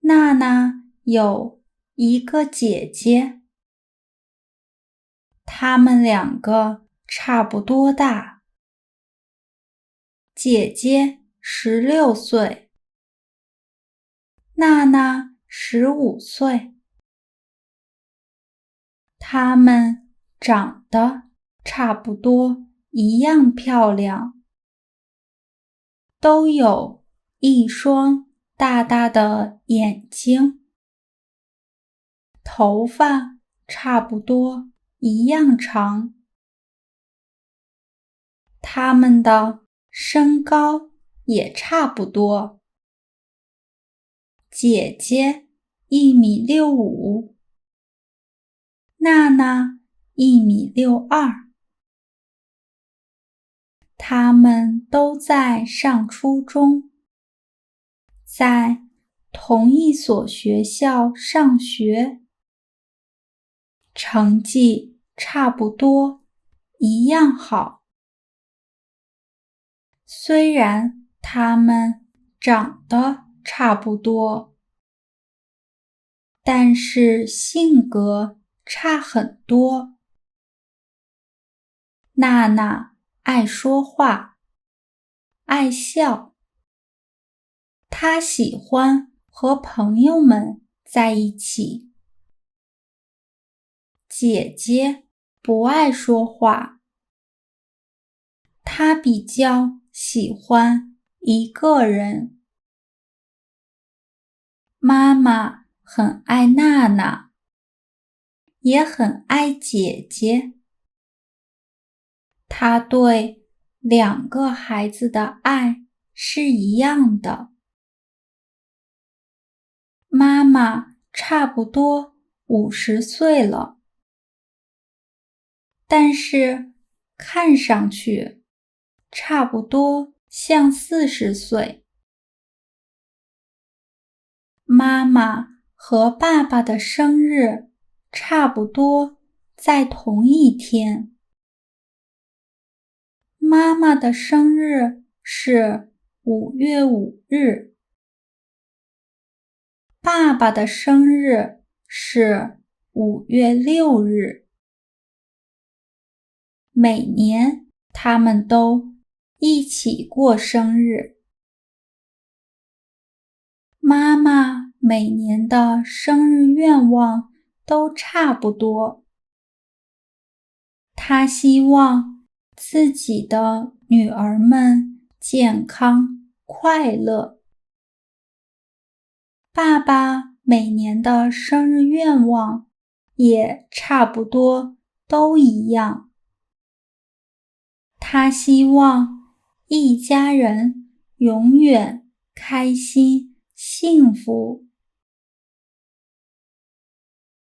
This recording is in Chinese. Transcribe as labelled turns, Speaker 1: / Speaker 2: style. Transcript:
Speaker 1: 娜娜有一个姐姐，她们两个差不多大。姐姐16岁，娜娜15岁。她们长得差不多一样漂亮，都有一双大大的眼睛，头发差不多一样长。她们的身高也差不多，姐姐1.65米，娜娜1.62米。她们都在上初中，在同一所学校上学，成绩差不多一样好。虽然她们长得差不多，但是性格差很多。娜娜爱说话，爱笑，她喜欢和朋友们在一起。姐姐不爱说话，她比较喜欢一个人。妈妈很爱娜娜，也很爱姐姐。她对2个孩子的爱是一样的。妈妈差不多50岁了，但是看上去差不多像40岁。妈妈和爸爸的生日差不多在同一天。妈妈的生日是5月5日，爸爸的生日是5月6日。每年他们都一起过生日。妈妈每年的生日愿望都差不多。她希望自己的女儿们健康快乐。爸爸每年的生日愿望也差不多都一样。他希望一家人永远开心幸福。